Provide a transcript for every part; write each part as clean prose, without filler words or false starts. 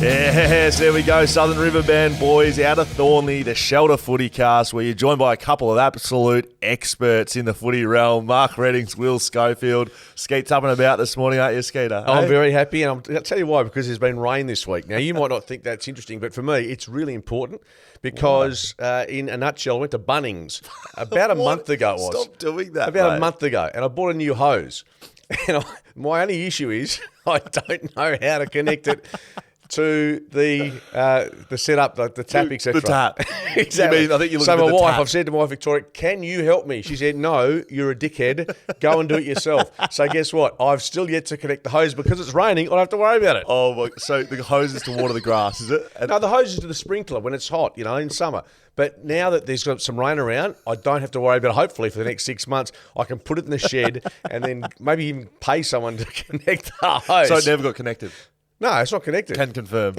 Yes, there we go. Southern River Band boys out of Thornley, the Shelter FootyCast, where you're joined by a couple of absolute experts in the footy realm. Mark Reddings, Will Schofield. Skeet's up and about this morning, aren't you, Skeeter? I'm very happy, and I'll tell you why, because there's been rain this week. Now, you might not think that's interesting, but for me, it's really important because, in a nutshell, I went to Bunnings about a month ago. It was. Stop doing that, About mate. a month ago, and I bought a new hose. And my only issue is I don't know how to connect it to the setup, like the tap, etc. The tap. Exactly. You mean, I think you're looking so at my the wife, tap. I've said to my wife, Victoria, can you help me? She said, no, you're a dickhead. Go and do it yourself. So guess what? I've still yet to connect the hose because it's raining. I don't have to worry about it. Oh, my, so the hose is to water the grass, is it? No, the hose is to the sprinkler when it's hot, in summer. But now that there's got some rain around, I don't have to worry about it. Hopefully for the next 6 months, I can put it in the shed and then maybe even pay someone to connect the hose. So it never got connected. No, it's not connected. Can confirm.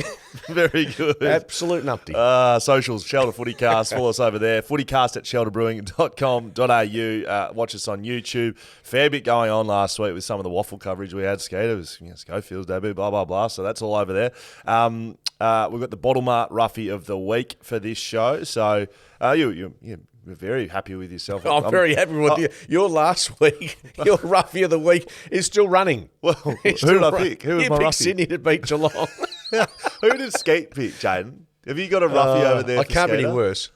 Very good. Absolute numpty. Socials, Shelter FootyCast. Follow us over there. FootyCast at shelterbrewing.com.au. Watch us on YouTube. Fair bit going on last week with some of the waffle coverage we had. Skater was Schofield's debut, blah, blah, blah. So that's all over there. We've got the Bottle Mart Roughie of the Week for this show. So you're very happy with yourself. I'm very happy with you. Your last week, your roughie of the week is still running. Well, who did I pick? Who was my picked roughie? Sydney to beat Geelong. Who did Skeet pick, Jaden? Have you got a roughie over there? I for can't be any Skater? worse.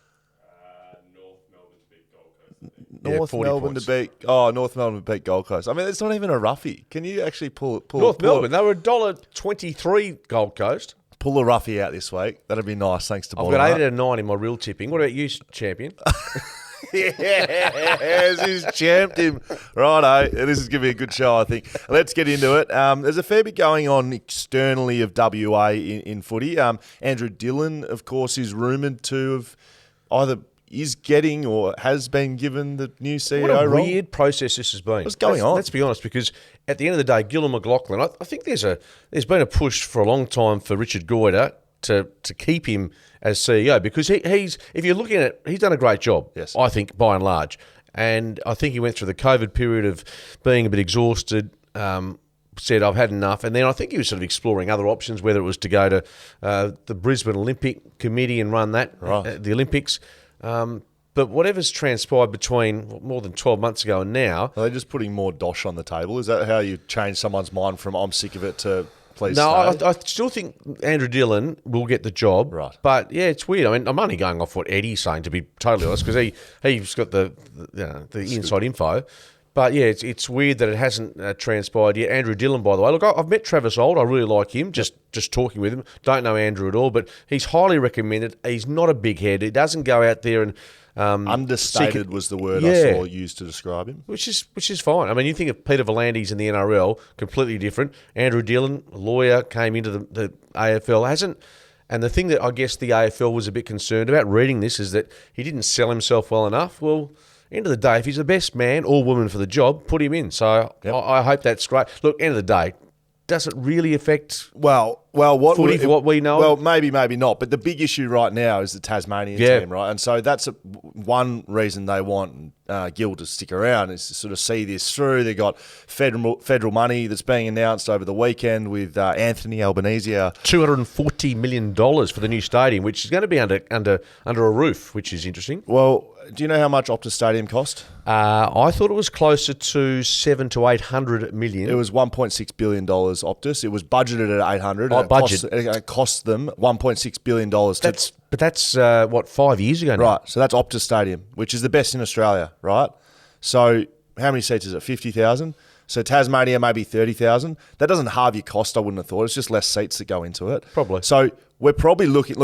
North 40 Melbourne points. to beat. North Melbourne to beat Gold Coast. I mean, it's not even a roughie. Can you actually pull North Melbourne, they were $1.23 Gold Coast. pull a roughie out this week? That'd be nice. Thanks to I've Bottom got 8 Up. out of 9 in my real tipping. What about you, champion? Yes, he's champed him. Righto, this is going to be a good show, I think. Let's get into it. There's a fair bit going on externally of WA in footy. Andrew Dillon, of course, is rumoured to have either is getting or has been given the new CEO What a role. weird process this has been. What's going on? Let's be honest, because at the end of the day, Gillon McLaughlin, I think there's been a push for a long time for Richard Goyder to keep him as CEO, because he's if you're looking at it, he's done a great job, Yes. I think, by and large. And I think he went through the COVID period of being a bit exhausted, said, I've had enough. And then I think he was sort of exploring other options, whether it was to go to the Brisbane Olympic Committee and run that, Right. the Olympics. But whatever's transpired between more than 12 months ago and now... Are they just putting more dosh on the table? Is that how you change someone's mind from I'm sick of it to please No, stay? I still think Andrew Dillon will get the job. Right. But, yeah, it's weird. I mean, I'm only going off what Eddie's saying, to be totally honest, because he's got the inside info. But, yeah, it's weird that it hasn't transpired yet. Andrew Dillon, by the way. Look, I've met Travis Old. I really like him, just talking with him. Don't know Andrew at all, but he's highly recommended. He's not a big head. He doesn't go out there and... Understated was the word I saw used to describe him. Which is fine. I mean, you think of Peter Volandis in the NRL, completely different. Andrew Dillon, a lawyer, came into the AFL, hasn't. And the thing that I guess the AFL was a bit concerned about reading this is that he didn't sell himself well enough. Well, end of the day, if he's the best man or woman for the job, put him in. So I hope that's great. Look, end of the day, does it really affect what footy for what we know? Well, maybe not. But the big issue right now is the Tasmanian team, right? And so that's one reason they want Gill to stick around is to sort of see this through. They got federal money that's being announced over the weekend with Anthony Albanese. $240 million for the new stadium, which is going to be under a roof, which is interesting. Well, do you know how much Optus Stadium cost? I thought it was closer to 700 to 800 million. It was $1.6 billion, Optus. It was budgeted at 800. Oh, budget. It cost them $1.6 billion. That's 5 years ago now. Right, so that's Optus Stadium, which is the best in Australia, right? So how many seats is it? 50,000? So Tasmania, maybe 30,000. That doesn't halve your cost, I wouldn't have thought. It's just less seats that go into it. Probably. So we're probably looking,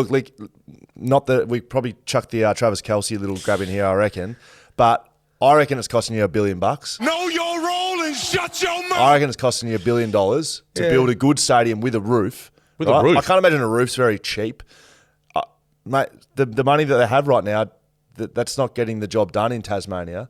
not that we probably chucked the Travis Kelce little grab in here, I reckon, but I reckon it's costing you $1 billion. Know your role and shut your mouth. I reckon it's costing you $1 billion to build a good stadium with a roof. With a roof. I can't imagine a roof's very cheap. Mate, the money that they have right now, that's not getting the job done in Tasmania.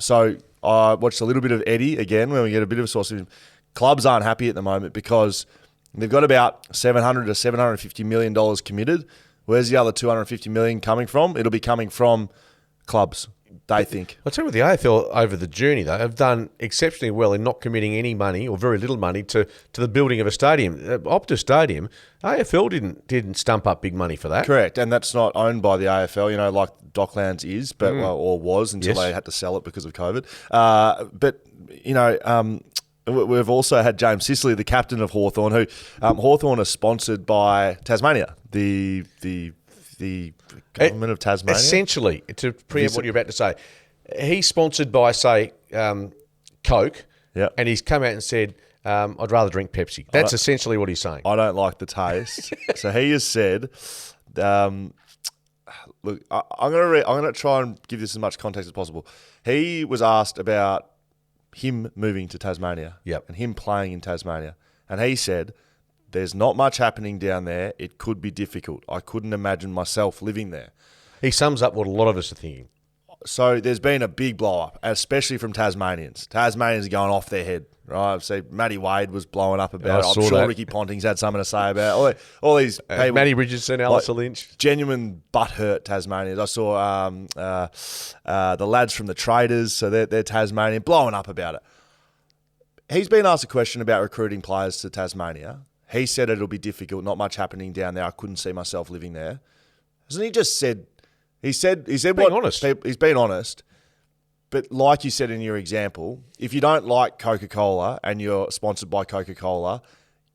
So I watched a little bit of Eddie again when we get a bit of a source of him. Clubs aren't happy at the moment because they've got about $700 to $750 million committed. Where's the other $250 million coming from? It'll be coming from clubs. they think. I'll tell you what, the AFL over the journey, though, have done exceptionally well in not committing any money or very little money to the building of a stadium. Optus Stadium, AFL didn't stump up big money for that. Correct, and that's not owned by the AFL, like Docklands is, but or was until they had to sell it because of COVID. We've also had James Sicily, the captain of Hawthorn, who Hawthorn are sponsored by Tasmania, the government of Tasmania. Essentially, to preempt what you're about to say, he's sponsored by, say, Coke, and he's come out and said, I'd rather drink Pepsi. That's essentially what he's saying. I don't like the taste. So he has said, look, I'm going to try and give this as much context as possible. He was asked about him moving to Tasmania and him playing in Tasmania. And he said, there's not much happening down there. It could be difficult. I couldn't imagine myself living there. He sums up what a lot of us are thinking. So there's been a big blow-up, especially from Tasmanians. Tasmanians are going off their head, right? So Matty Wade was blowing up about it. I'm sure Ricky Ponting's had something to say about it. All these people. Matty Richardson, Alistair Lynch. Genuine butthurt Tasmanians. I saw the lads from the Traders, so they're Tasmanian, blowing up about it. He's been asked a question about recruiting players to Tasmania. He said it'll be difficult, not much happening down there. I couldn't see myself living there. Hasn't he just said... He said honest. He's been honest, but like you said in your example, if you don't like Coca-Cola and you're sponsored by Coca-Cola,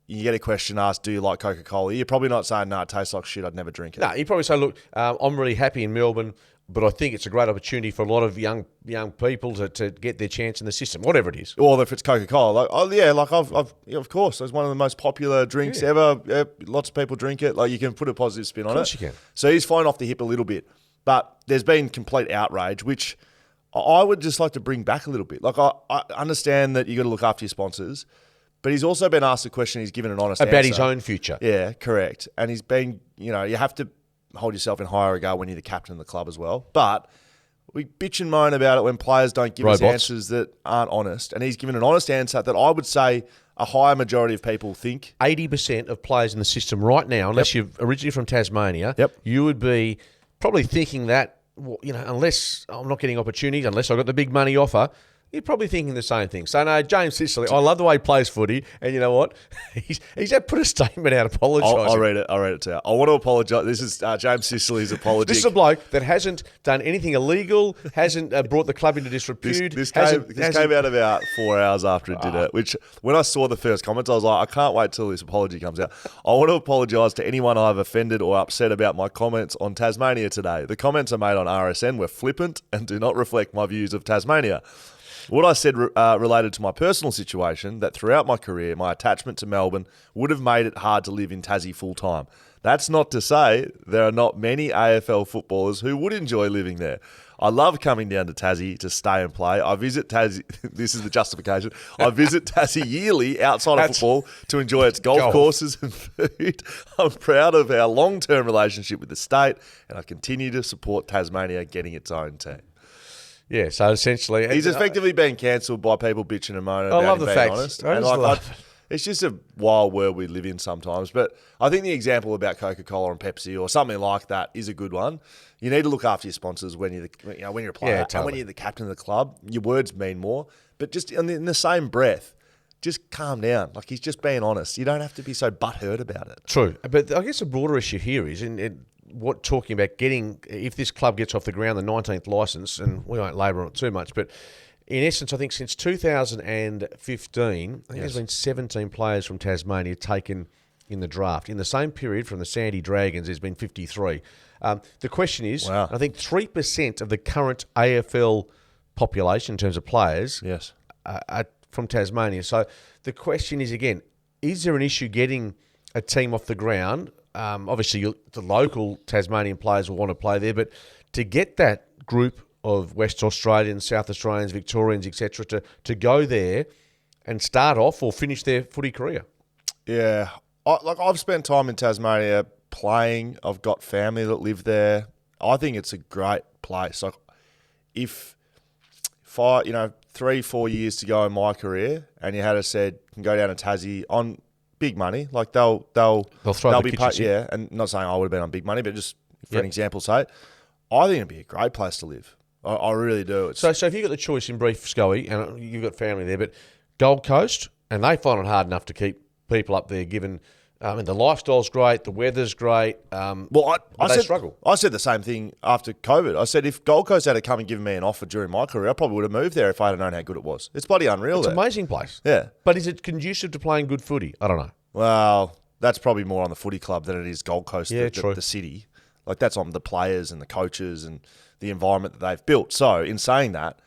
you get a question asked, do you like Coca-Cola? You're probably not saying, no, it tastes like shit, I'd never drink it. No, you probably say, look, I'm really happy in Melbourne, but I think it's a great opportunity for a lot of young people to get their chance in the system, whatever it is. Or if it's Coca-Cola, of course, it's one of the most popular drinks ever. Lots of people drink it. Like, you can put a positive spin on it. Of course you can. So he's flying off the hip a little bit. But there's been complete outrage, which I would just like to bring back a little bit. Like, I understand that you got to look after your sponsors, but he's also been asked a question. He's given an honest answer. About his own future. Yeah, correct. And he's been, you have to hold yourself in higher regard when you're the captain of the club as well. But we bitch and moan about it when players don't give us answers that aren't honest. And he's given an honest answer that I would say a higher majority of people think. 80% of players in the system right now, unless you're originally from Tasmania, you would be probably thinking that, unless I'm not getting opportunities, unless I've got the big money offer, you're probably thinking the same thing. So, no, James Sicily, I love the way he plays footy, and you know what? He's had put a statement out apologising. I'll read it to you. I want to apologise. This is James Sicily's apology. This is a bloke that hasn't done anything illegal, hasn't brought the club into disrepute. This came out about 4 hours after it did it, which when I saw the first comments, I was like, I can't wait till this apology comes out. I want to apologise to anyone I've offended or upset about my comments on Tasmania today. The comments I made on RSN were flippant and do not reflect my views of Tasmania. What I said related to my personal situation, that throughout my career, my attachment to Melbourne would have made it hard to live in Tassie full-time. That's not to say there are not many AFL footballers who would enjoy living there. I love coming down to Tassie to stay and play. I visit Tassie, this is the justification, I visit Tassie yearly outside of football to enjoy its golf courses and food. I'm proud of our long-term relationship with the state, and I continue to support Tasmania getting its own team. Yeah, so essentially... He's effectively been cancelled by people bitching and moaning about him being honest. I love the facts. It's just a wild world we live in sometimes. But I think the example about Coca-Cola and Pepsi or something like that is a good one. You need to look after your sponsors when you're a player. And when you're the captain of the club, your words mean more. But just in the same breath, just calm down. Like, he's just being honest. You don't have to be so butthurt about it. True. But I guess the broader issue here is talking about if this club gets off the ground, the 19th licence, and we won't labour on it too much, but in essence, I think since 2015, there's been 17 players from Tasmania taken in the draft. In the same period, from the Sandy Dragons, there's been 53. The question is, I think 3% of the current AFL population in terms of players are from Tasmania. So the question is, again, is there an issue getting a team off the ground? Obviously, the local Tasmanian players will want to play there, but to get that group of West Australians, South Australians, Victorians, etc., to go there and start off or finish their footy career. Yeah. I've spent time in Tasmania playing. I've got family that live there. I think it's a great place. Like, if 3-4 years to go in my career, and you had said, can go down to Tassie on big money, like they'll be paid, and not saying I would have been on big money, but just for an example's sake, I think it'd be a great place to live. I really do. So if you've got the choice in brief, Scully, and you've got family there, but Gold Coast, and they find it hard enough to keep people up there given the lifestyle's great, the weather's great. Well, I they said, struggle. I said the same thing after COVID. I said if Gold Coast had to come and give me an offer during my career, I probably would have moved there if I had known how good it was. It's bloody unreal It's there. an amazing place. Yeah. But is it conducive to playing good footy? I don't know. Well, that's probably more on the footy club than it is Gold Coast, true. the city. Like, that's on the players and the coaches and the environment that they've built. So, in saying that,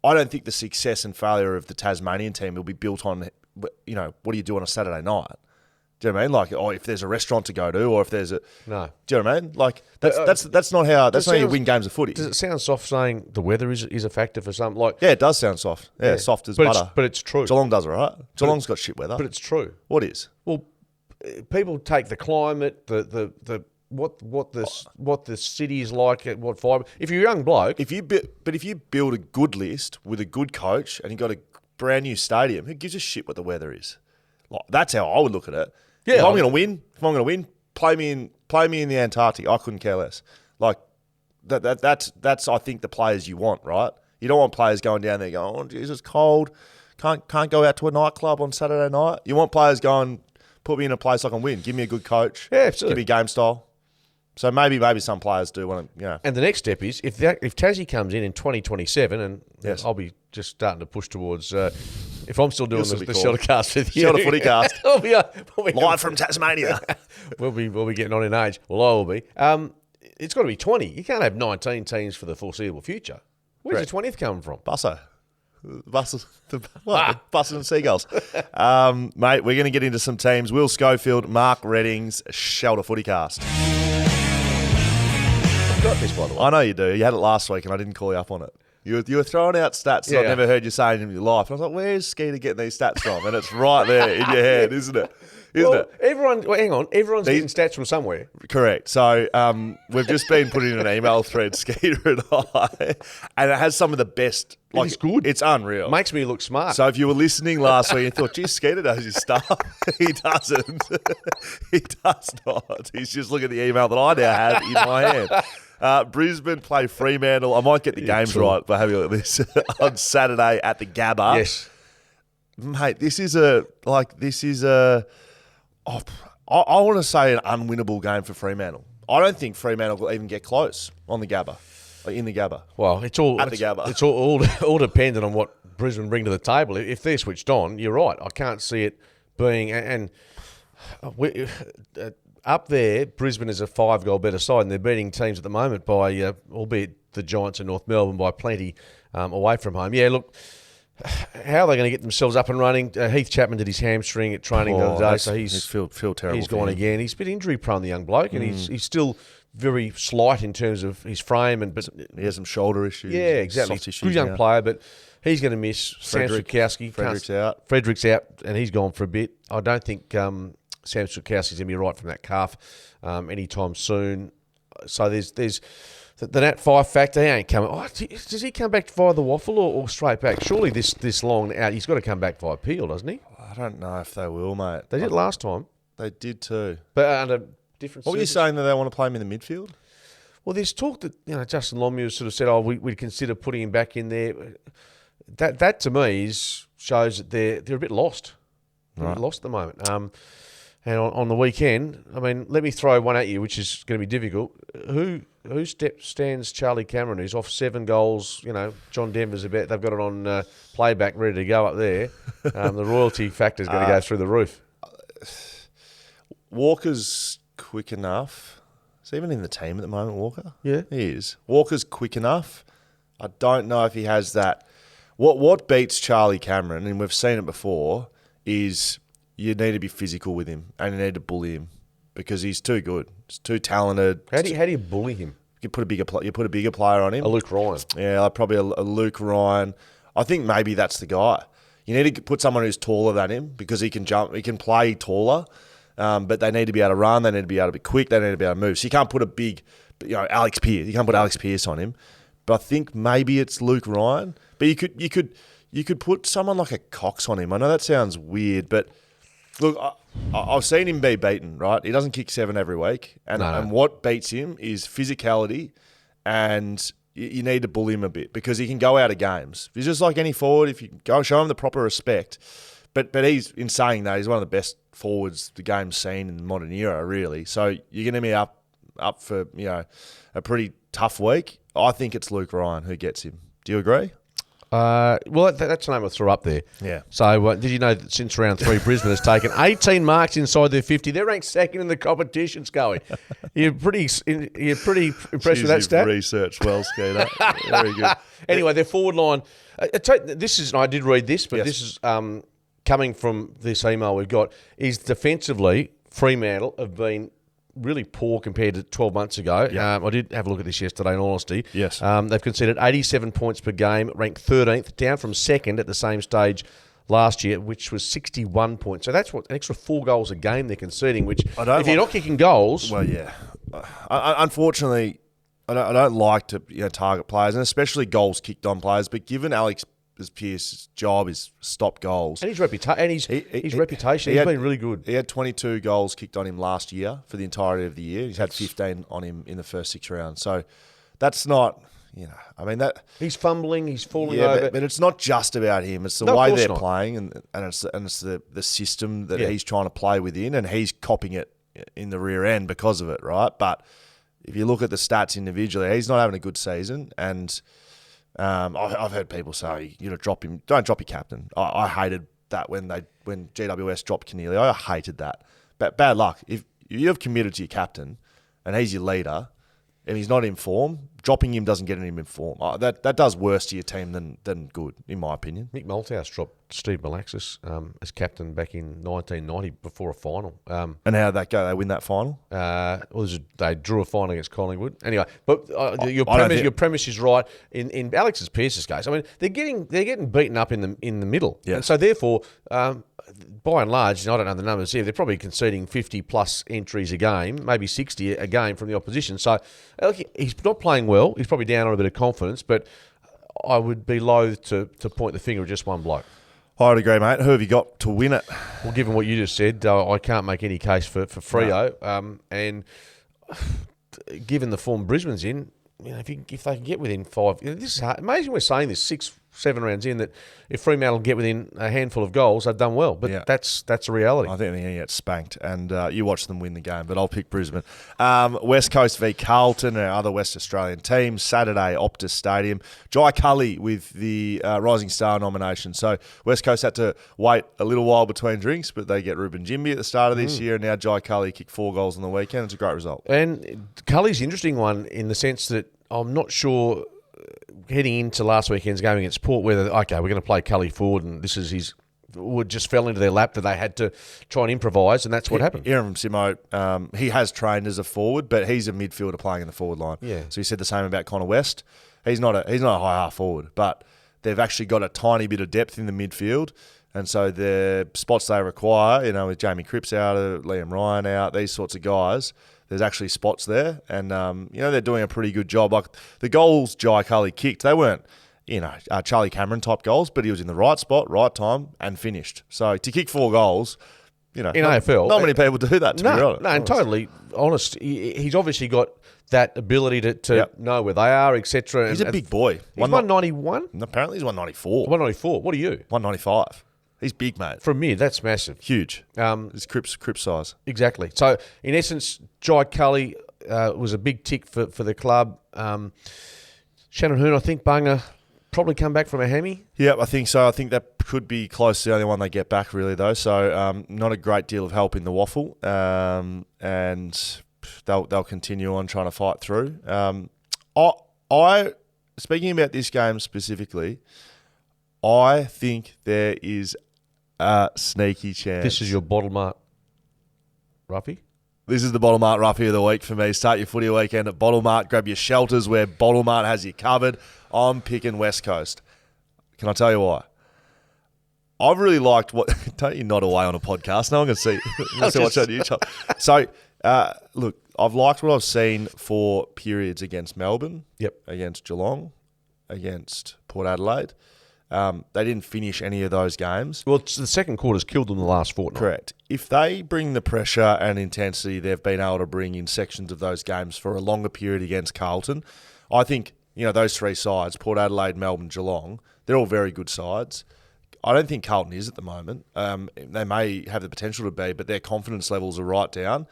I don't think the success and failure of the Tasmanian team will be built on, what do you do on a Saturday night? Do you know what I mean? Like, if there's a restaurant to go to, or if there's a... No. Do you know what I mean? Like, that's not how you win games of footy. Does it sound soft saying the weather is a factor for some? Like, Yeah, it does sound soft. Yeah, soft as butter. But it's true. Geelong does, all right? Geelong's got shit weather. But it's true. What is? Well, people take the climate, what the city is like, what vibe. If you're a young bloke, If you build a good list with a good coach and you got a brand new stadium, who gives a shit what the weather is? Like, that's how I would look at it. Yeah, if I'm going to win, play me in the Antarctic. I couldn't care less. Like that's I think the players you want, right? You don't want players going down there going, "Oh, geez, it's cold. Can't go out to a nightclub on Saturday night." You want players going, "Put me in a place I can win. Give me a good coach. Yeah, absolutely. Give me game style." So maybe some players do want to, And the next step is if Tassie comes in 2027, and Yes. I'll be just starting to push towards. If I'm still doing This will the be Shelter cast with you, Shelter FootyCast. we'll be live from Tasmania. we'll be getting on in age. Well, I will be. It's got to be 20. You can't have 19 teams for the foreseeable future. Where's Correct. the 20th coming from? Busselton and Seagulls. Mate, we're going to get into some teams. Will Schofield, Mark Reddings, Shelter FootyCast. I've got this, by the way. I know you do. You had it last week and I didn't call you up on it. You were throwing out stats that I've never heard you say in your life. And I was like, where's Skeeter getting these stats from? And it's right there in your head, isn't it? Hang on. Everyone's getting stats from somewhere. Correct. So we've just been putting in an email thread, Skeeter and I, and it has some of the best. Like, It's good. It's unreal. Makes me look smart. So if you were listening last week and thought, geez, Skeeter knows his stuff, he doesn't. He does not. He's just looking at the email that I now have in my hand. Brisbane play Fremantle. I might get the games right by having a look at this on Saturday at the Gabba. Yes. Mate, I want to say an unwinnable game for Fremantle. I don't think Fremantle will even get close on the Gabba, in the Gabba. Well, it's all At the Gabba. It's all dependent on what Brisbane bring to the table. If they're switched on, you're right. I can't see it being up there. Brisbane is a 5-goal better side, and they're beating teams at the moment by, albeit the Giants and North Melbourne, by plenty away from home. Yeah, look. How are they going to get themselves up and running? Heath Chapman did his hamstring at training the other day, so he's feel terrible. He's gone again. He's a bit injury prone, the young bloke, and he's still very slight in terms of his frame, but he has some shoulder issues. Yeah, exactly. Soft issues Good young now. player, but he's going to miss Sam Strukowski. Frederick's out. Frederick's out, and he's gone for a bit. I don't think Sam Strukowski's going to be right from that calf anytime soon. So there's the Nat 5 factor. He ain't coming. Does he come back via the waffle or straight back? Surely this long out, he's got to come back via Peel, doesn't he? I don't know if they will, mate. They did last time, They did too. but under different. What were you saying, that they want to play him in the midfield? Well, there's talk that Justin Longmuir sort of said, we'd consider putting him back in there. That to me shows that they're a bit lost. They're a bit lost at the moment. And on the weekend, I mean, let me throw one at you, which is going to be difficult. Who stands Charlie Cameron, who's off 7 goals? John Denver's they've got it on playback, ready to go up there. The royalty factor is going to go through the roof. Walker's quick enough. Is he even in the team at the moment, Walker? Yeah. He is. Walker's quick enough. I don't know if he has that. What beats Charlie Cameron, and we've seen it before, is you need to be physical with him and you need to bully him because he's too good. He's too talented. How do you bully him? You put a bigger player on him. A Luke Ryan. Yeah, probably a Luke Ryan. I think maybe that's the guy. You need to put someone who's taller than him because he can jump. He can play taller, but they need to be able to run. They need to be able to be quick. They need to be able to move. So you can't put a big, Alex Pearce. You can't put Alex Pearce on him. But I think maybe it's Luke Ryan. But you could put someone like a Cox on him. I know that sounds weird, but look, I've seen him be beaten, right? He doesn't kick 7 every week. And what beats him is physicality and you need to bully him a bit because he can go out of games. He's just like any forward. If you go show him the proper respect, but he's in saying that he's one of the best forwards the game's seen in the modern era, really. So you're going to be up for a pretty tough week. I think it's Luke Ryan who gets him. Do you agree? Well, that's the name I threw up there. Yeah. So did you know that since round 3, Brisbane has taken 18 marks inside their 50? They're ranked second in the competition, Scully. You're pretty impressed with that stat? Research well, Skeeter. Very good. Anyway, their forward line. I did read this, but this is coming from this email we've got. Is defensively, Fremantle have been really poor compared to 12 months ago. Yeah. I did have a look at this yesterday, in all honesty. Yes. They've conceded 87 points per game, ranked 13th, down from second at the same stage last year, which was 61 points. So that's an extra 4 goals a game they're conceding, which if you're not kicking goals... Well, yeah. Unfortunately, I don't like to target players, and especially goals kicked on players, but given Alex Pearce's job is stop goals. And his reputation, he's been really good. He had 22 goals kicked on him last year for the entirety of the year. He's had 15 on him in the first 6 rounds. So that's not, that... He's fumbling, he's falling over. But it's not just about him. It's the way they're playing, and it's the system that he's trying to play within, and he's copying it in the rear end because of it, right? But if you look at the stats individually, he's not having a good season, and... I've heard people say, drop him. Don't drop your captain. I hated that when GWS dropped Keneally. I hated that. But bad luck. If you have committed to your captain and he's your leader and he's not in form, dropping him doesn't get him in form. That does worse to your team than good, in my opinion. Mick Malthouse dropped Steve Malaxis as captain back in 1990 before a final. And how did that go? They win that final? They drew a final against Collingwood. Anyway, but your premise is right. In Alex Pearce's case, they're getting beaten up in the middle, yes. And so therefore, by and large, I don't know the numbers here, they're probably conceding 50 plus entries a game, maybe 60 a game from the opposition. So he's not playing well. He's probably down on a bit of confidence, but I would be loath to point the finger at just one bloke. I would agree, mate. Who have you got to win it? Well, given what you just said, I can't make any case for Freo. No. And given the form Brisbane's in, if they can get within 5... this is hard. Amazing we're saying this 6-7 rounds in, that if Fremantle get within a handful of goals, they've done well. But that's a reality. I think they're going to get spanked, and you watch them win the game, but I'll pick Brisbane. West Coast v Carlton, our other West Australian team, Saturday, Optus Stadium. Jai Cully with the Rising Star nomination. So West Coast had to wait a little while between drinks, but they get Ruben Jimby at the start of this year, and now Jai Cully kicked 4 goals on the weekend. It's a great result. And Cully's an interesting one in the sense that I'm not sure heading into last weekend's game against Port whether, we're going to play Cully forward and this is his... would just fell into their lap that they had to try and improvise, and that's what happened. Aaron Simo, he has trained as a forward, but he's a midfielder playing in the forward line. Yeah. So he said the same about Connor West. He's not a high half forward, but they've actually got a tiny bit of depth in the midfield, and so the spots they require, with Jamie Cripps out, Liam Ryan out, these sorts of guys, there's actually spots there, and they're doing a pretty good job. Like the goals Jai Cully kicked, they weren't Charlie Cameron type goals, but he was in the right spot, right time, and finished. So to kick 4 goals, in AFL, not many people do that. To be honest. No, and totally honest. He's obviously got that ability to know where they are, etc. He's a big boy. He's 191. Apparently, he's 194. 194. What are you? 195. He's big, mate. For a mid, that's massive. Huge. It's Cripps size. Exactly. So, in essence, Jai Cully was a big tick for the club. Shannon Hearn, I think, Bunga probably come back from a hammy. Yeah, I think so. I think that could be close to the only one they get back, really, though. So, not a great deal of help in the waffle. And they'll continue on trying to fight through. Speaking about this game specifically, I think there is a sneaky chance. This is your bottle mark, Ruffy? This is the Bottle Mart Ruffy of the week for me. Start your footy weekend at Bottle Mart. Grab your shelters where Bottle Mart has you covered. I'm picking West Coast. Can I tell you why? I've really liked what... Don't you nod away on a podcast. No one can see. Watch on YouTube. So, look, I've liked what I've seen for periods against Melbourne. Yep. Against Geelong. Against Port Adelaide. They didn't finish any of those games. Well, the second quarter's killed them the last fortnight. Correct. If they bring the pressure and intensity they've been able to bring in sections of those games for a longer period against Carlton, I think, those three sides, Port Adelaide, Melbourne, Geelong, they're all very good sides. I don't think Carlton is at the moment. They may have the potential to be, but their confidence levels are right down.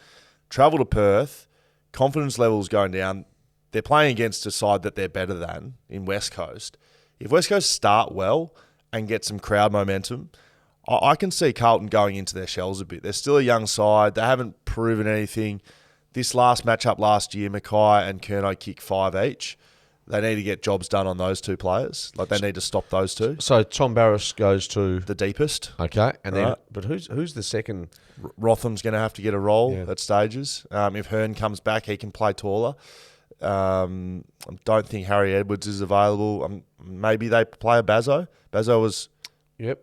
Travel to Perth, confidence levels going down. They're playing against a side that they're better than in West Coast. If West Coast start well and get some crowd momentum, I can see Carlton going into their shells a bit. They're still a young side. They haven't proven anything. This last matchup last year, Mackay and Curnow kicked 5 each. They need to get jobs done on those two players. Like, they need to stop those two. So Tom Barras goes to the deepest. Okay, and then Right. but who's the second? Rotham's going to have to get a role Yeah. at stages. If Hearn comes back, he can play taller. I don't think Harry Edwards is available. Maybe they play a Bazzo. Bazzo was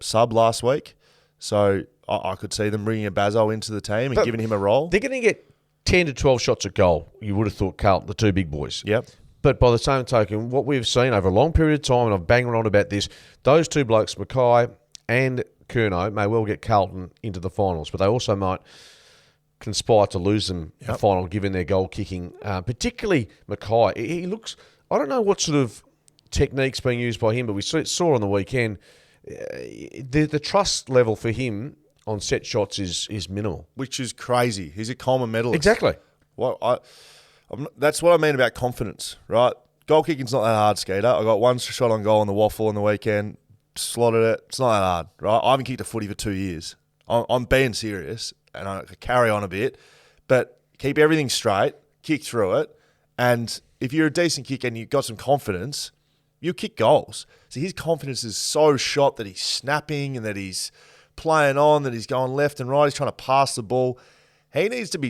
sub last week. So I could see them bringing a Bazzo into the team and giving him a role. They're going to get 10 to 12 shots at goal. You would have thought Carlton, the two big boys. Yep. But by the same token, what we've seen over a long period of time, and I've banged on about this, those two blokes, Mackay and Curnow, may well get Carlton into the finals, but they also might conspire to lose them the final given their goal kicking, particularly Mackay. He looks, I don't know what sort of technique's being used by him, but we saw on the weekend, the trust level for him on set shots is minimal. Which is crazy. He's a Coleman medalist. Exactly. Well, that's what I mean about confidence, right? Goal kicking's not that hard, Skeeter. I got one shot on goal on the waffle on the weekend, slotted it. It's not that hard, right? I haven't kicked a footy for 2 years. I'm being serious, and I carry on a bit, but keep everything straight, kick through it, and if you're a decent kicker and you've got some confidence, you kick goals. So his confidence is so shot that he's snapping and that he's playing on, that he's going left and right, he's trying to pass the ball.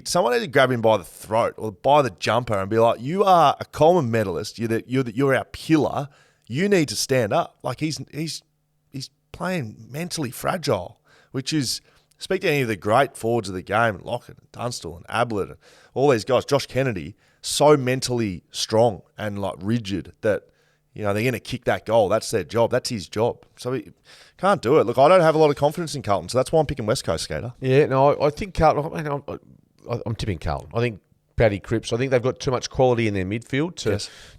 Someone needs to grab him by the throat or by the jumper and be like, you are a Coleman medalist. You're our pillar. You need to stand up. Like he's playing mentally fragile, which is, speak to any of the great forwards of the game, Lockett and Dunstall and Ablett and all these guys, Josh Kennedy, so mentally strong and like rigid that, they're going to kick that goal. That's their job. That's his job. So he can't do it. Look, I don't have a lot of confidence in Carlton, so that's why I'm picking West Coast, Skater. Yeah, no, I think Carlton, I'm tipping Carlton. I think Paddy Cripps, I think they've got too much quality in their midfield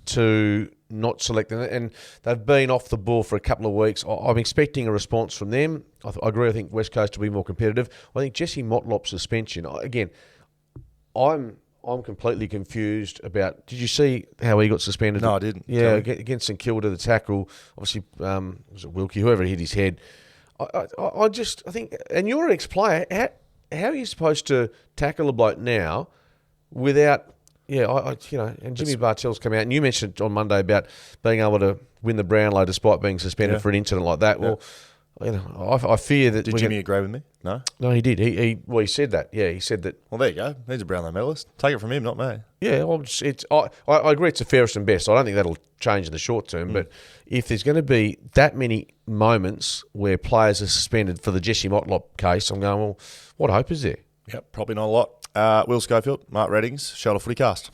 to not select them. And they've been off the ball for a couple of weeks. I'm expecting a response from them. I agree. I think West Coast will be more competitive. I think Jesse Motlop's suspension, again, I'm completely confused about. Did you see how he got suspended? No, I didn't. Yeah, against St Kilda, the tackle. Obviously, was it Wilkie? Whoever hit his head. I think, and you're an ex-player. How are you supposed to tackle a bloke now without? Yeah, and Jimmy Bartell's come out, and you mentioned on Monday about being able to win the Brownlow despite being suspended for an incident like that. Well, I fear that. Did Jimmy agree with me? No? No, he did. He said that. Yeah, he said that. Well, there you go. He's a Brownlow medalist. Take it from him, not me. Yeah, I agree it's the fairest and best. I don't think that'll change in the short term, but if there's going to be that many moments where players are suspended for the Jesse Motlop case, I'm going, well, what hope is there? Yep, probably not a lot. Will Schofield, Mark Reddings, Shoulder FootyCast.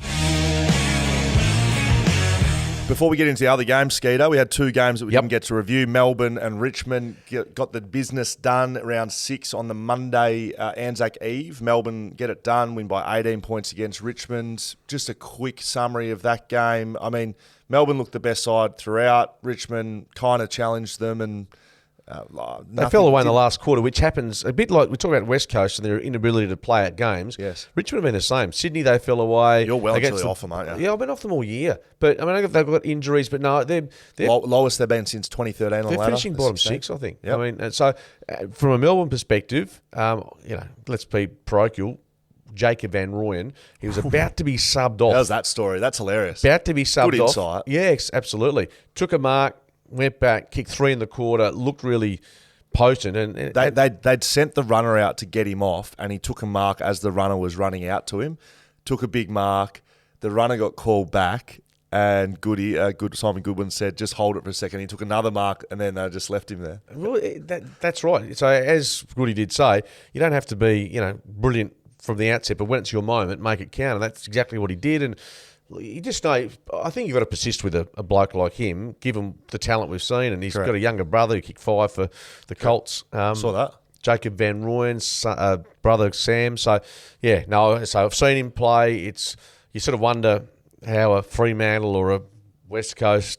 Before we get into the other games, Skeeter, we had two games that we didn't get to review. Melbourne and Richmond got the business done around 6 on the Monday Anzac Eve. Melbourne get it done, win by 18 points against Richmond. Just a quick summary of that game. I mean, Melbourne looked the best side throughout. Richmond kind of challenged them and they fell away in the last quarter, which happens a bit like we talk about West Coast and their inability to play at games. Yes. Richmond have been the same. Sydney, they fell away. You're well and truly off them, aren't you? Yeah, I've been off them all year. But, I mean, they've got injuries, but no, they're lowest they've been since 2013 on the ladder. They're finishing bottom 6, I think. Yep. I mean, and so from a Melbourne perspective, let's be parochial. Jacob Van Rooyen, he was about to be subbed off. How's that story? That's hilarious. About to be subbed off. Good insight. Yes, absolutely. Took a mark, went back, kicked 3 in the quarter, looked really potent. And they'd sent the runner out to get him off, and he took a mark as the runner was running out to him. Took a big mark. The runner got called back, and Simon Goodwin said, just hold it for a second. He took another mark, and then they just left him there. Well, that's right. So as Goody did say, you don't have to be brilliant from the outset, but when it's your moment, make it count. And that's exactly what he did. And you just know, I think you've got to persist with a bloke like him, given the talent we've seen. And he's got a younger brother who kicked 5 for the Colts. Saw that. Jacob Van Rooyen's brother Sam. So, so I've seen him play. You sort of wonder how a Fremantle or West Coast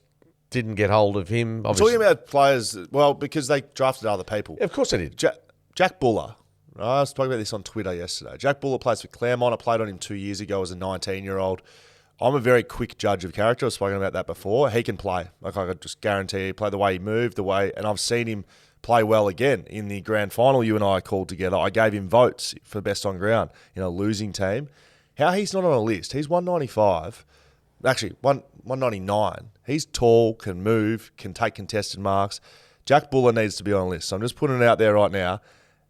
didn't get hold of him. I'm talking about players, well, because they drafted other people. Yeah, of course they did. Jack Buller. I was talking about this on Twitter yesterday. Jack Buller plays for Claremont. I played on him 2 years ago as a 19-year-old. I'm a very quick judge of character. I've spoken about that before. He can play. Like, I could just guarantee he play the way he moved, and I've seen him play well again in the grand final you and I called together. I gave him votes for best on ground in a losing team. How he's not on a list? He's 195. Actually, 199. He's tall, can move, can take contested marks. Jack Buller needs to be on a list. So I'm just putting it out there right now.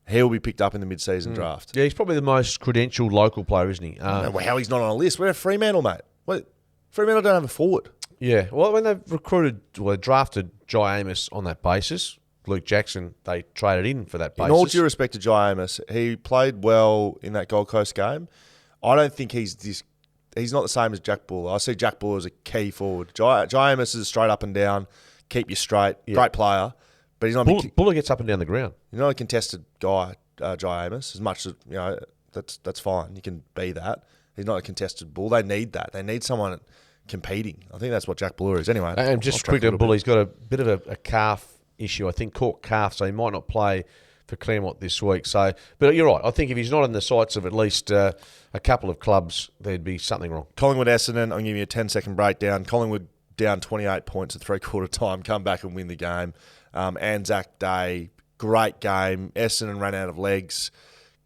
He'll be picked up in the mid-season draft. Yeah, he's probably the most credentialed local player, isn't he? How he's not on a list. We're at Fremantle, mate. Fremantle don't have a forward. Yeah, well, when they drafted Jai Amos on that basis, Luke Jackson, they traded in for that basis. In all due respect to Jai Amos, he played well in that Gold Coast game. I don't think he's not the same as Jack Buller. I see Jack Buller as a key forward. Jai Amos is straight up and down, keep you straight, great player, but he's not. Buller gets up and down the ground. You're not a contested guy, Jai Amos. As much as that's fine. You can be that. He's not a contested bull. They need that. They need someone competing. I think that's what Jack Buller is. Anyway, and just quickly, Buller, he's got a bit of a calf issue. I think caught calf, so he might not play for Claremont this week. So, but you're right. I think if he's not in the sights of at least a couple of clubs, there'd be something wrong. Collingwood Essendon. I'm going to give you a 10-second breakdown. Collingwood down 28 points at three-quarter time. Come back and win the game. ANZAC Day, great game. Essendon ran out of legs.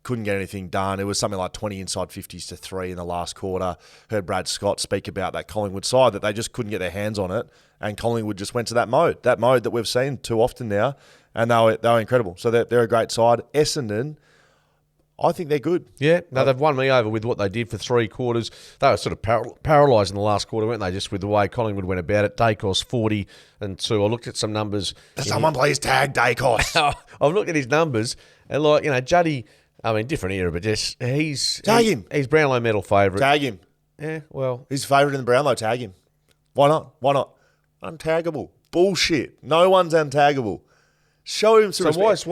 Couldn't get anything done. It was something like 20 inside 50s to 3 in the last quarter. Heard Brad Scott speak about that Collingwood side, that they just couldn't get their hands on it, and Collingwood just went to that mode that we've seen too often now, and they were incredible. So they're a great side. Essendon, I think they're good. Yeah, no, they've won me over with what they did for 3 quarters. They were sort of paralysed in the last quarter, weren't they, just with the way Collingwood went about it. Dacos 40 and 2. I looked at some numbers. Someone please tag Dacos. I've looked at his numbers, and Juddy, I mean, different era, but just he's Brownlow medal favourite. Tag him. Yeah, well, he's favourite in the Brownlow. Tag him. Why not? Untaggable. Bullshit. No one's untaggable. Show him some respect.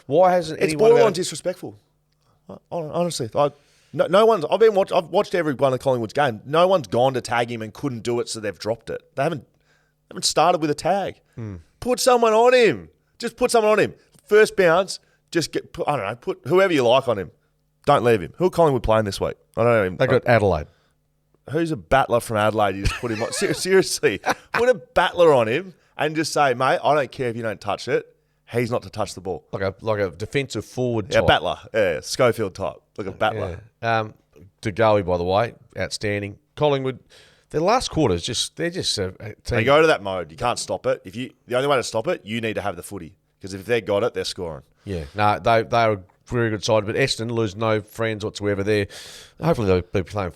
Why hasn't it's anyone? It's borderline disrespectful. Honestly, no one's. I've watched every one of Collingwood's game. No one's gone to tag him and couldn't do it, so they've dropped it. They haven't started with a tag. Put someone on him. Just put someone on him. First bounce. Just put whoever you like on him. Don't leave him. Who are Collingwood playing this week? I don't know. They got Adelaide. Who's a battler from Adelaide? You just put him on. Seriously, put a battler on him and just say, mate, I don't care if you don't touch it. He's not to touch the ball. Like a defensive forward type. Yeah, battler. Yeah, Schofield type. Like a battler. Yeah. DeGoey, by the way, outstanding. Collingwood, their last quarters, they're just a team. They go to that mode. You can't stop it. The only way to stop it, you need to have the footy. Because if they've got it, they're scoring. Yeah, no, they are a very good side, but Essendon lose no friends whatsoever there. Hopefully they'll be playing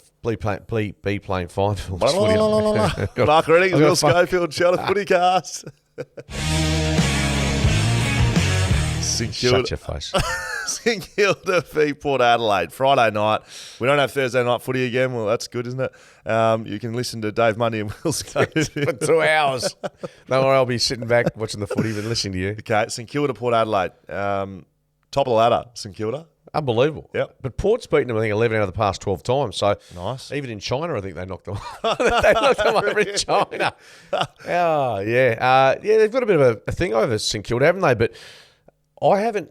fine. Mark Redding, Will Schofield, shout out FootyCast. Shut your face. St Kilda v Port Adelaide, Friday night. We don't have Thursday night footy again. Well, that's good, isn't it? You can listen to Dave Mundy and Will Schofield for 2 hours. No worry, I'll be sitting back watching the footy and listening to you. Okay, St Kilda, Port Adelaide. Top of the ladder, St Kilda. Unbelievable. Yep. But Port's beaten them, I think, 11 out of the past 12 times. So nice. Even in China, I think they knocked them they knocked them over in China. Oh, yeah. They've got a bit of a thing over St Kilda, haven't they? But I haven't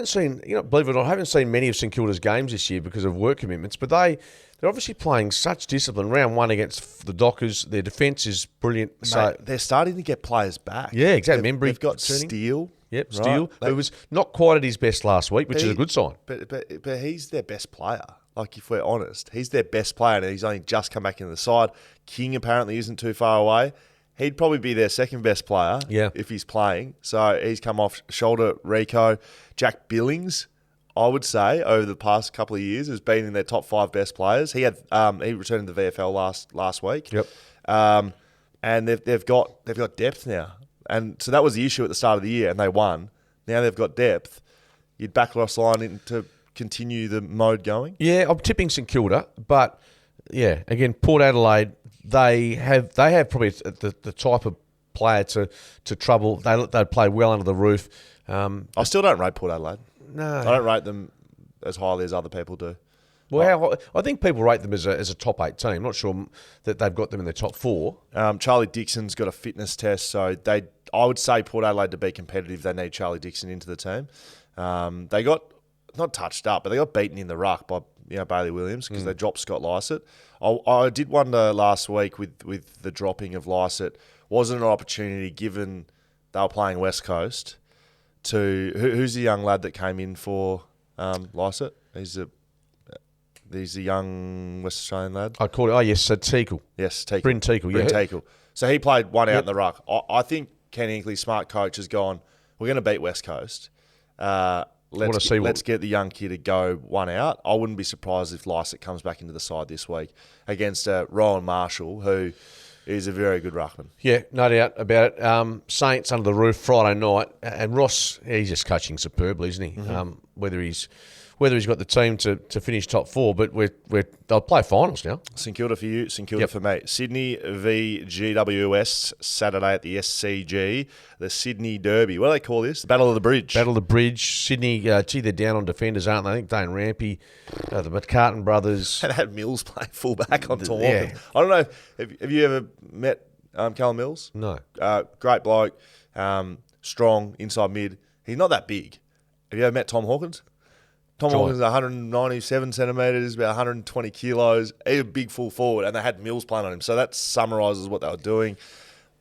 seen, believe it or not, I haven't seen many of St Kilda's games this year because of work commitments, but they're obviously playing such discipline. Round 1 against the Dockers, their defence is brilliant. Mate, so they're starting to get players back. Yeah, exactly. They've got Steele. Yep, Steele, who was not quite at his best last week, which is a good sign. But he's their best player. Like, if we're honest, he's their best player, and he's only just come back into the side. King apparently isn't too far away. He'd probably be their second best player if he's playing. So he's come off shoulder. Rico. Jack Billings, I would say, over the past couple of years, has been in their top 5 best players. He returned to the VFL last week. Yep. And they've got depth now. And so that was the issue at the start of the year, and they won. Now they've got depth. You'd back Ross Lyon in to continue the mode going? Yeah, I'm tipping St Kilda, but yeah, again, Port Adelaide, they have probably the type of player to trouble. They play well under the roof. I still don't rate Port Adelaide. No, I don't rate them as highly as other people do. Well, I think people rate them as a top 8 team. Not sure that they've got them in the top 4. Charlie Dixon's got a fitness test, so I would say Port Adelaide to be competitive, they need Charlie Dixon into the team. They got not touched up, but they got beaten in the ruck by Bailey Williams because they dropped Scott Lycett. I did wonder last week with the dropping of Lycett, wasn't an opportunity given they were playing West Coast to who's the young lad that came in for Lycett? He's a young West Australian lad. I called it. Oh yes, so Teakle. Yes, Teakle. Bryn Teakle. Bryn Yeah. Teakle. So he played one out in the ruck. I think Ken Hinkley, smart coach, has gone, we're going to beat West Coast. Let's get the young kid to go one out. I wouldn't be surprised if Lycett comes back into the side this week against Rowan Marshall, who is a very good ruckman. Yeah, no doubt about it. Saints under the roof Friday night, and Ross, he's just coaching superbly, isn't he? Mm-hmm. Whether he's got the team to finish top 4, but they'll play finals now. St Kilda for you, St Kilda for me. Sydney v GWS Saturday at the SCG, the Sydney Derby. What do they call this? The Battle of the Bridge. Battle of the Bridge. Sydney, they're down on defenders, aren't they? I think Dane Rampy, the McCartan brothers. And had Mills play fullback on Tom Yeah. Hawkins. I don't know. Have you ever met Callum Mills? No. Great bloke, strong, inside mid. He's not that big. Have you ever met Tom Hawkins? Tom Hawkins is 197 centimetres, about 120 kilos. He's a big full forward, and they had Mills playing on him. So that summarises what they were doing.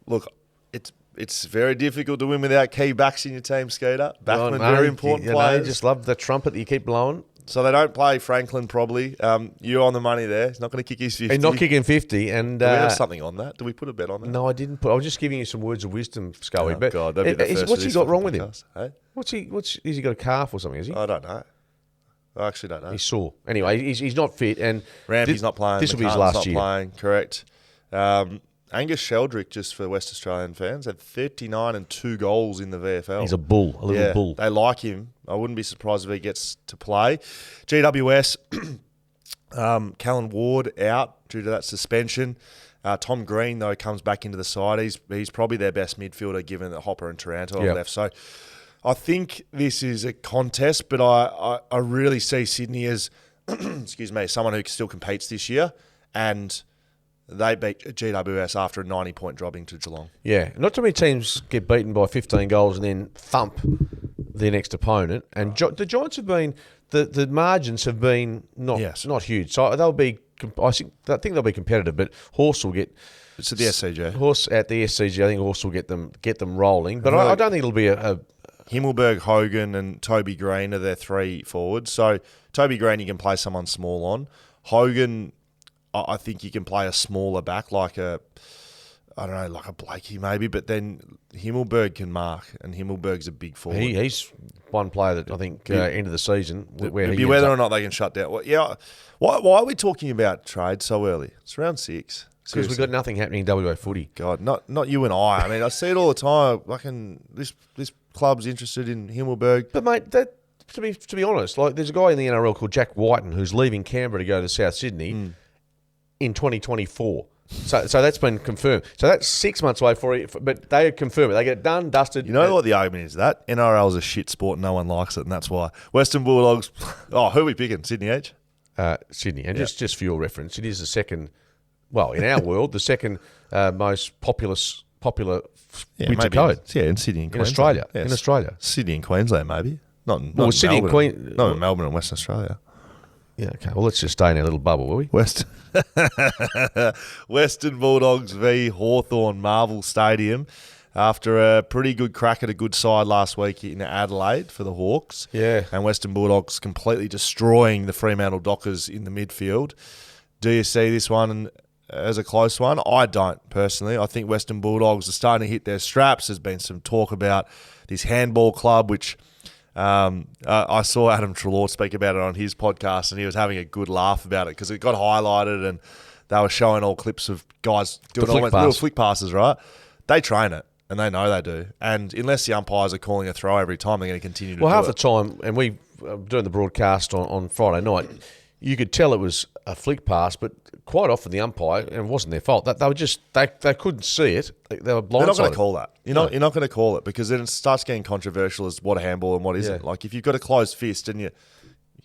Look, it's very difficult to win without key backs in your team, Skeeter. Backman, very important players. You just love the trumpet that you keep blowing. So they don't play Franklin probably. You're on the money there. He's not going to kick his 50. He's not kicking 50. And do we have something on that? Do we put a bet on that? No, I didn't put. I was just giving you some words of wisdom, Scully. Oh, but God, that'd be the first what's of he this got wrong fucking with him? podcast, hey? Has he got a calf or something? Is he? I don't know. I actually don't know. He's sore. Anyway, he's not fit. And Rampy's not playing. This will be his McCartan's last year. not playing, correct. Angus Sheldrick, just for West Australian fans, had 39 and 2 goals in the VFL. He's a bull, a little bull. They like him. I wouldn't be surprised if he gets to play. GWS, Callan Ward out due to that suspension. Tom Green, though, comes back into the side. He's probably their best midfielder, given that Hopper and Taranto have left. So I think this is a contest, but I really see Sydney as, excuse me, someone who still competes this year, and they beat GWS after a 90-point dropping to Geelong. Yeah, not too many teams get beaten by 15 goals and then thump their next opponent. And the Giants have been, the margins have been not huge. So they'll be, I think they'll be competitive. But Horse will get. It's at the SCG. Horse at the SCG. I think Horse will get them rolling. But I don't think it'll be a Himmelberg, Hogan, and Toby Green are their 3 forwards. So Toby Green, you can play someone small on. Hogan, I think you can play a smaller back, like a Blakey maybe, but then Himmelberg can mark, and Himmelberg's a big forward. He's one player that I think end of the season where he whether or not they can shut down. Well, yeah, why are we talking about trade so early? It's round 6. Because we've got nothing happening in WA footy. God, not you and I. I mean, I see it all the time. This club's interested in Himmelberg. But mate, to be honest, like there's a guy in the NRL called Jack Whiten who's leaving Canberra to go to South Sydney in 2024. So that's been confirmed. So that's 6 months away but they confirm it. They get it done, dusted. You know what the argument is? That NRL is a shit sport and no one likes it, and that's why. Western Bulldogs, who are we picking? Sydney H? Sydney. And just for your reference, it is the second, well, in our world, the second most popular winter code. Yeah, in Sydney and in Australia. Yes. In Australia. Sydney and Queensland, maybe. Not Sydney and Queensland. Not in Melbourne and Western Australia. Yeah, okay. Well, let's just stay in our little bubble, will we? Western Bulldogs v Hawthorn Marvel Stadium after a pretty good crack at a good side last week in Adelaide for the Hawks. Yeah. And Western Bulldogs completely destroying the Fremantle Dockers in the midfield. Do you see this one as a close one? I don't, personally. I think Western Bulldogs are starting to hit their straps. There's been some talk about this handball club, which... I saw Adam Trelaw speak about it on his podcast, and he was having a good laugh about it because it got highlighted and they were showing all clips of guys doing little flick passes, right? They train it, and they know they do. And unless the umpires are calling a throw every time, they're going to continue to do it. Well, half the time, and we doing the broadcast on Friday night, you could tell it was a flick pass, but quite often the umpire, and it wasn't their fault, they were just they couldn't see it. They were blindsided. They're not going to call that. You're not going to call it because then it starts getting controversial as what a handball and what isn't. Yeah. Like if you've got a closed fist and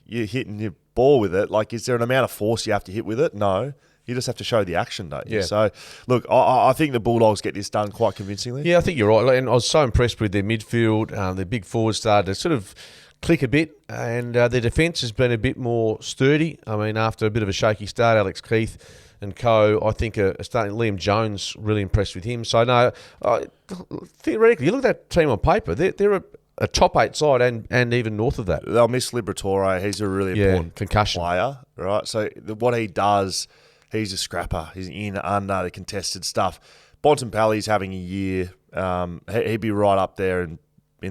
you're hitting your ball with it. Like, is there an amount of force you have to hit with it? No. You just have to show the action, don't you? Yeah. So, look, I think the Bulldogs get this done quite convincingly. Yeah, I think you're right. And I was so impressed with their midfield. Their big forwards started to sort of click a bit, and their defence has been a bit more sturdy. I mean, after a bit of a shaky start, Alex Keith and Co, I think starting Liam Jones, really impressed with him. So, no, theoretically, you look at that team on paper, they're a top 8 side and even north of that. They'll miss Liberatore. He's a really important concussion player, right? So, what he does, he's a scrapper. He's in, under the contested stuff. Bontempelli's having a year. He'd be right up there in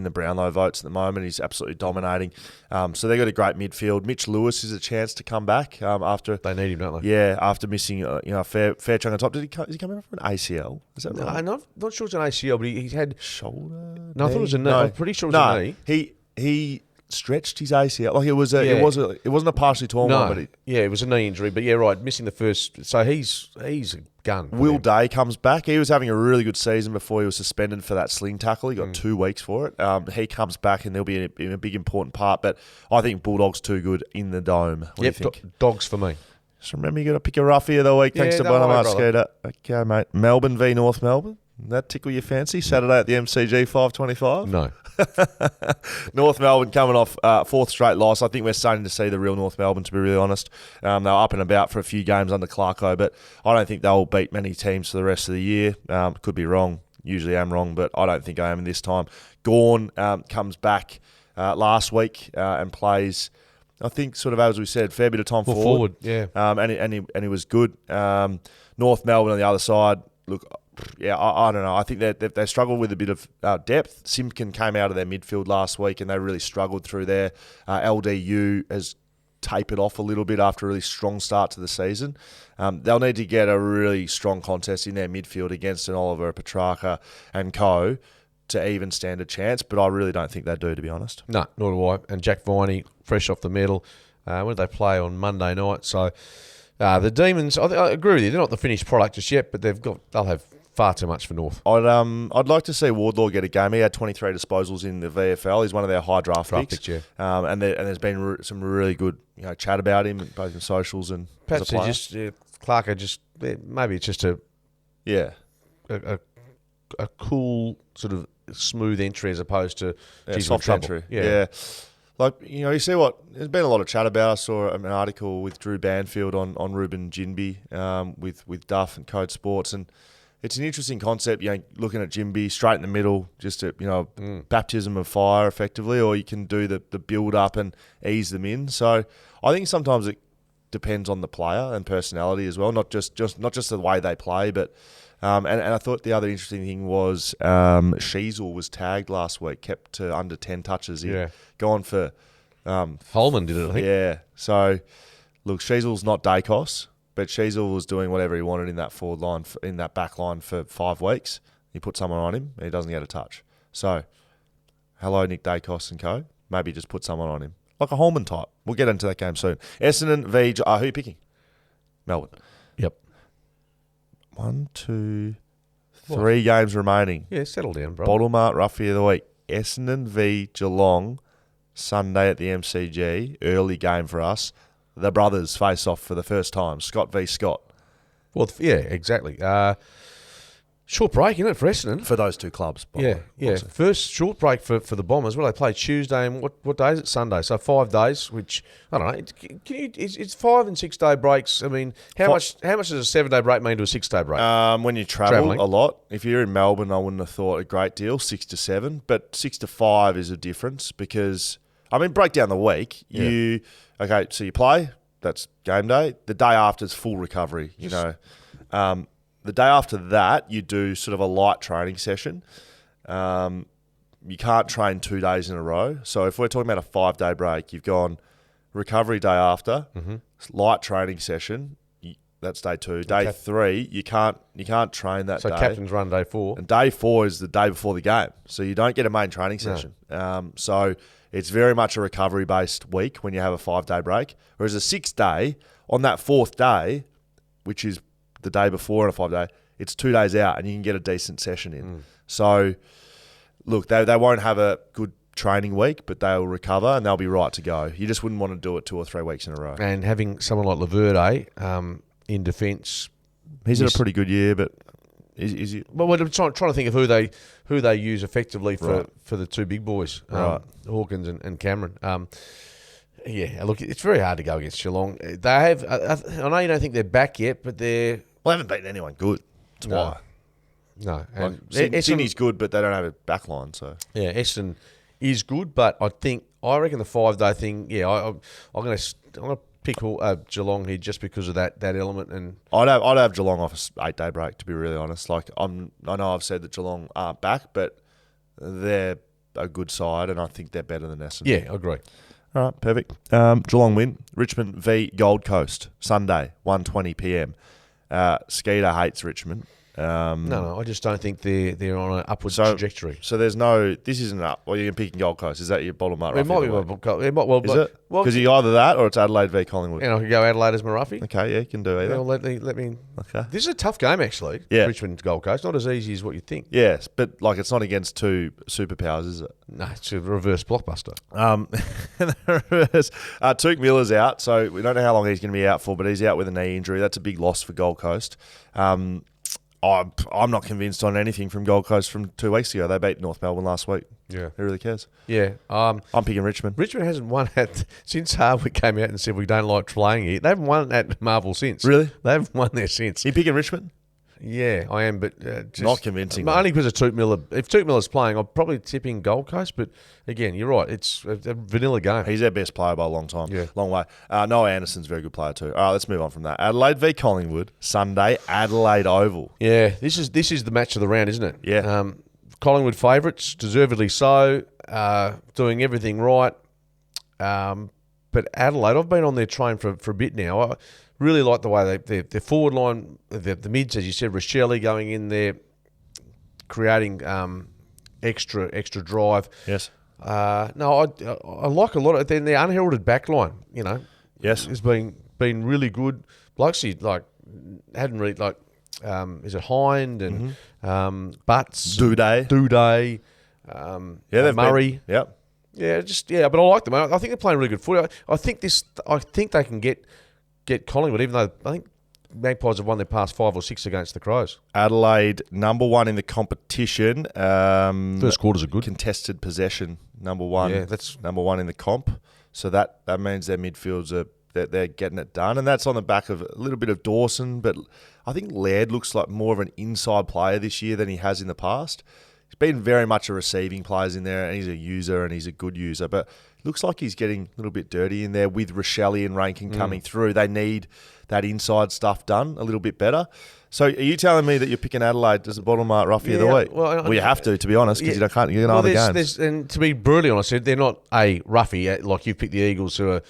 the Brownlow votes at the moment. He's absolutely dominating. So they've got a great midfield. Mitch Lewis is a chance to come back after they need him, don't they? Yeah, after missing a fair chunk of top. Is he coming from an ACL? Is that right? No, not sure it's an ACL, but he's had shoulder. No, I thought it was a knee. No. I'm pretty sure it was a knee. He stretched his ACL. Like it wasn't a partially torn one, but it was a knee injury. But yeah, right, missing the first. So he's a gun. Will Day comes back. He was having a really good season before he was suspended for that sling tackle. He got 2 weeks for it. He comes back and they'll be in a big important part. But I think Bulldogs too good in the dome. What do you think? Dogs for me. Just remember, you got to pick a roughie of the week. Thanks to Bonamart Scooter. Okay, mate. Melbourne v North Melbourne. That tickle your fancy? Saturday at the MCG, 5:25. No. North Melbourne coming off 4th straight loss. I think we're starting to see the real North Melbourne, to be really honest. They were up and about for a few games under Clarko, but I don't think they'll beat many teams for the rest of the year. Could be wrong. Usually am wrong, but I don't think I am this time. Gorn comes back last week and plays, I think, sort of as we said, fair bit of time forward. Yeah. And he was good. North Melbourne on the other side, look, yeah, I don't know. I think they struggled with a bit of depth. Simpkin came out of their midfield last week and they really struggled through there. LDU has tapered off a little bit after a really strong start to the season. They'll need to get a really strong contest in their midfield against an Oliver Petrarca and Co to even stand a chance, but I really don't think they do, to be honest. No, nor do I. And Jack Viney, fresh off the medal. When did they play on Monday night? So the Demons, I agree with you. They're not the finished product just yet, but they'll have far too much for North. I'd like to see Wardlaw get a game. He had 23 disposals in the VFL. He's one of their high draft picks. Yeah. And there's been some really good chat about him, both in socials and perhaps as a player. Clarko maybe it's just a cool sort of smooth entry as opposed to soft entry. Yeah. Like, you see there's been a lot of chat about. I saw an article with Drew Banfield on Ruben Jinby with Duff and Code Sports, and it's an interesting concept, looking at Jimby straight in the middle, just a baptism of fire, effectively, or you can do the build up and ease them in. So I think sometimes it depends on the player and personality as well, not just the way they play, but and I thought the other interesting thing was Sheasel was tagged last week, kept to under 10 touches. Gone for Holman did it, I think. Yeah. So look, Sheasel's not Dacos. But Sheasel was doing whatever he wanted in that forward line, in that back line for 5 weeks. He put someone on him, and he doesn't get a touch. So, hello, Nick Dacos and co. Maybe just put someone on him. Like a Holman type. We'll get into that game soon. Essendon v... who are you picking? Melbourne. Yep. 1, 2, 3 games remaining. Yeah, settle down, bro. Bottlemart roughie of the week. Essendon v Geelong, Sunday at the MCG. Early game for us. The brothers face off for the first time. Scott v Scott. Well, yeah, exactly. Short break, isn't it, for Essendon? For those two clubs. Yeah. First short break for the Bombers. Well, they play Tuesday and what day is it? Sunday. So 5 days, which, I don't know, it's 5 and 6 day breaks. I mean, how much does a 7 day break mean to a 6 day break? When you travelling a lot. If you're in Melbourne, I wouldn't have thought a great deal, 6 to 7. But 6 to 5 is a difference because, break down the week. Yeah. Okay, so you play, that's game day. The day after is full recovery, The day after that, you do sort of a light training session. You can't train 2 days in a row. So if we're talking about a 5 day break, you've gone recovery day after, light training session, that's day 2. Day 3, you can't train that day. So captain's run day 4. And day 4 is the day before the game. So you don't get a main training session. So it's very much a recovery-based week when you have a 5 day break. Whereas a 6 day, on that 4th day, which is the day before on a 5 day, it's 2 days out and you can get a decent session in. So, look, they won't have a good training week, but they'll recover and they'll be right to go. You just wouldn't want to do it 2 or 3 weeks in a row. And having someone like Laverde in defence, He's had a pretty good year, but is he? Well, we're trying to think of who they use effectively for the two big boys, Hawkins and Cameron. Look, it's very hard to go against Geelong. They have. I know you don't think they're back yet, but they're. Well, they haven't beaten anyone good. That's why. No, and Sydney's good, but they don't have a back line. So yeah, Essendon is good, but I reckon the 5-day thing. Yeah, I'm going to pick Geelong here just because of that element. And I'd have Geelong off a 8-day break, to be really honest. Like I know I've said that Geelong aren't back, but they're a good side, and I think they're better than Essendon. Yeah, I agree. All right, perfect. Geelong win. Richmond v Gold Coast, Sunday, 1:20 p.m. Skeeter hates Richmond. No, I just don't think they're on an upward trajectory. So there's no. This isn't up. Well, you're picking Gold Coast. Is that your bottom up? It might be my It might, well, is it? Because you either that or it's Adelaide v Collingwood. And I could go Adelaide as Murphy. Okay, yeah, you can do either. Well, let me. Okay. This is a tough game actually. Yeah. Richmond Gold Coast, not as easy as what you think. Yes, but like it's not against two superpowers, is it? No, it's a reverse blockbuster. Tuke Miller's out, so we don't know how long he's going to be out for, but he's out with a knee injury. That's a big loss for Gold Coast. I'm not convinced on anything from Gold Coast from 2 weeks ago. They beat North Melbourne last week. Yeah. Who really cares? Yeah. I'm picking Richmond. Richmond hasn't won since Hardwick came out and said we don't like playing here. They haven't won at Marvel since. Really? They haven't won there since. You picking Richmond? Yeah, I am, but just not convincing. Only because of Tuke Miller. If Tuke Miller's playing, I'm probably tipping Gold Coast. But again, you're right. It's a vanilla game. He's their best player by a long time. Yeah. Long way. Noah Anderson's a very good player too. All right, let's move on from that. Adelaide v Collingwood, Sunday, Adelaide Oval. Yeah, this is the match of the round, isn't it? Yeah. Collingwood favourites, deservedly so, doing everything right. But Adelaide, I've been on their train for a bit now. I really like the way their forward line, the mids, as you said, Rochelle going in there, creating extra drive. Yes. No, I like a lot of then their unheralded back line. You know, yes, has been really good. Blokesy hadn't really is it Hind and Butts, Duday, they've Murray, yep. Yeah, but I like them. I think they're playing really good footy. I think they can get Collingwood, even though I think Magpies have won their past 5 or 6 against the Crows. Adelaide, number 1 in the competition. First quarters are good. Contested possession, number 1. Yeah, that's number 1 in the comp. So that means their midfields they're getting it done, and that's on the back of a little bit of Dawson. But I think Laird looks like more of an inside player this year than he has in the past. He's been very much a receiving player in there, and he's a user, and he's a good user. But it looks like he's getting a little bit dirty in there with Rochelle and Rankin coming through. They need that inside stuff done a little bit better. So are you telling me that you're picking Adelaide as the bottom roughie of the week? Well, you have to be honest, because you can't get other games. And to be brutally honest, they're not a roughie like you've picked the Eagles who are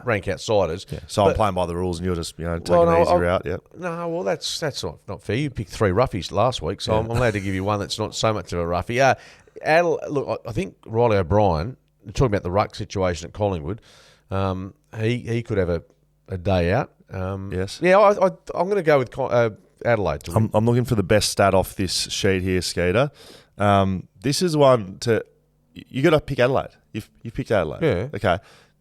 rank outsiders. Yeah. So I'm playing by the rules, and you're just taking an easy route. Yeah. No, well that's not fair. You picked 3 roughies last week, so I'm allowed to give you one that's not so much of a roughie. Look, I think Riley O'Brien, talking about the ruck situation at Collingwood, he could have a day out. Yes. Yeah, I'm going to go with Adelaide. I'm looking for the best stat off this sheet here, Skeeter. This is one you got to pick Adelaide. You've picked Adelaide. Yeah. Okay.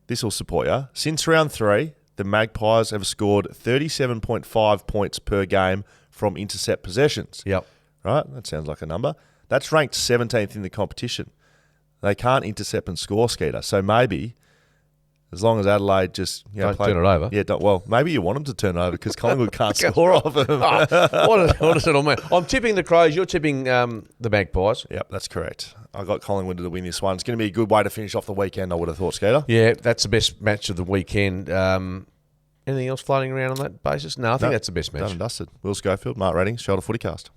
This will support you. Since round 3, the Magpies have scored 37.5 points per game from intercept possessions. Yep. Right? That sounds like a number. That's ranked 17th in the competition. They can't intercept and score, Skeeter. So maybe, as long as Adelaide just don't turn it over. Yeah, maybe you want them to turn it over because Collingwood can't score off them. What is it on me? I'm tipping the Crows. You're tipping the Magpies. Yep, that's correct. I got Collingwood to win this one. It's going to be a good way to finish off the weekend, I would have thought, Skeeter. Yeah, that's the best match of the weekend. Anything else floating around on that basis? No, I think that's the best match. Done and dusted. Will Schofield, Mark Reddings, Shoulder FootyCast.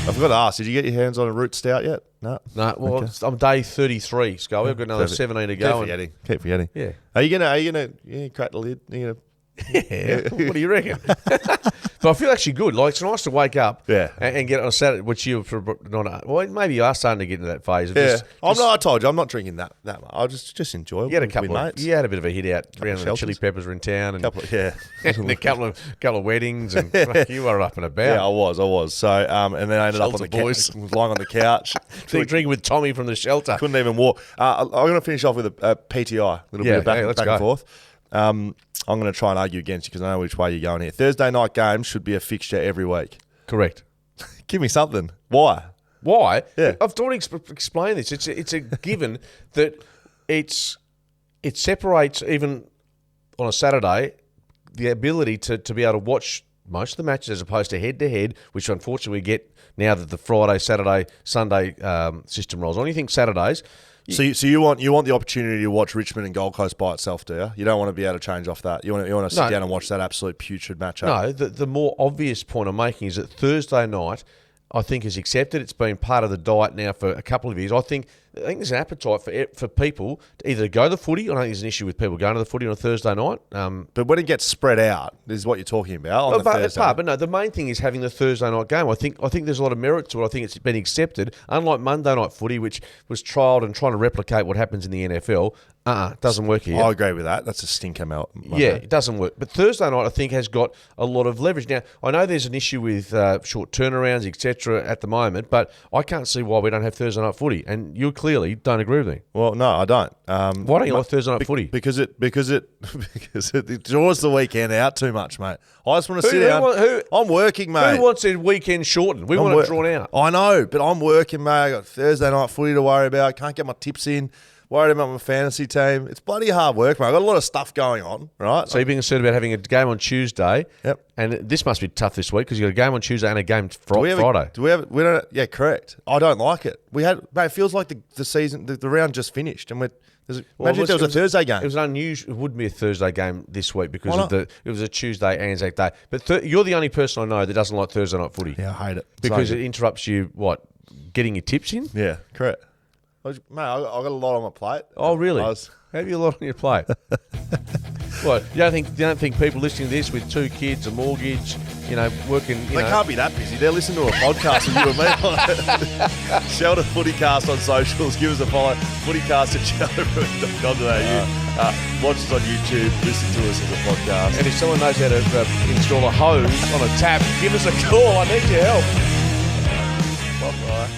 I forgot to ask, did you get your hands on a root stout yet? No. Well, okay. I'm day 33, Scully. I've got another 17 to go. Keep forgetting. Yeah. Are you gonna crack the lid? Are you gonna Yeah, what do you reckon? But I feel actually good. Like, it's nice to wake up and get on a Saturday, which you well, maybe you are starting to get into that phase. Of I told you, I'm not drinking that much. I just enjoy it. You had a bit of a hit out around when the Chili Peppers were in town. And and a couple of weddings, and you were up and about. Yeah, I was. So, and then I ended up on the couch, lying on the couch. Drinking with Tommy from the shelter. Couldn't even walk. I'm going to finish off with a PTI, a little bit of back and forth. I'm going to try and argue against you because I know which way you're going here. Thursday night games should be a fixture every week. Correct. Give me something. Why? Yeah. I've already explained this. It's a given that it separates, even on a Saturday, the ability to be able to watch most of the matches as opposed to head-to-head, which unfortunately we get now that the Friday, Saturday, Sunday system rolls on. You think Saturdays... So you want the opportunity to watch Richmond and Gold Coast by itself, do you? You don't want to be able to change off that. You want to sit down and watch that absolute putrid matchup. No, the more obvious point I'm making is that Thursday night, I think, is accepted. It's been part of the diet now for a couple of years. I think there's an appetite for people to either go to the footy. I don't think there's an issue with people going to the footy on a Thursday night. But when it gets spread out, is what you're talking about on the Thursday. But no, the main thing is having the Thursday night game. I think there's a lot of merit to it. I think it's been accepted. Unlike Monday night footy, which was trialled and trying to replicate what happens in the NFL, it doesn't work here. I agree with that. That's a stinker, Mel. Yeah, it doesn't work. But Thursday night, I think, has got a lot of leverage. Now, I know there's an issue with short turnarounds, etc. at the moment, but I can't see why we don't have Thursday night footy. And you clearly don't agree with me. Well, no, I don't. Why don't you like Thursday night footy? Because it draws the weekend out too much, mate. I just want to sit down. I'm working, mate. Who wants a weekend shortened? We want it drawn out. I know, but I'm working, mate. I got Thursday night footy to worry about. Can't get my tips in. Worried about my fantasy team. It's bloody hard work, mate. I've got a lot of stuff going on, right? So you're being concerned about having a game on Tuesday. Yep. And this must be tough this week because you've got a game on Tuesday and a game Friday. We don't. Yeah, correct. I don't like it. Mate, it feels like the season, the round just finished, and imagine if there was a Thursday game. It was unusual. It wouldn't be a Thursday game this week because it was a Tuesday ANZAC day. But you're the only person I know that doesn't like Thursday night footy. Yeah, I hate it because it interrupts you. Getting your tips in? Yeah, correct. Mate, I got a lot on my plate. Oh, really? Have you a lot on your plate? What? You don't think people listening to this with 2 kids, a mortgage, working... They can't be that busy. They're listening to a podcast with you and me. Shelter FootyCast on socials. Give us a follow. FootyCast at shelter.com.au. Watch us on YouTube. Listen to us as a podcast. And if someone knows how to install a hose on a tap, give us a call. I need your help. Bye-bye.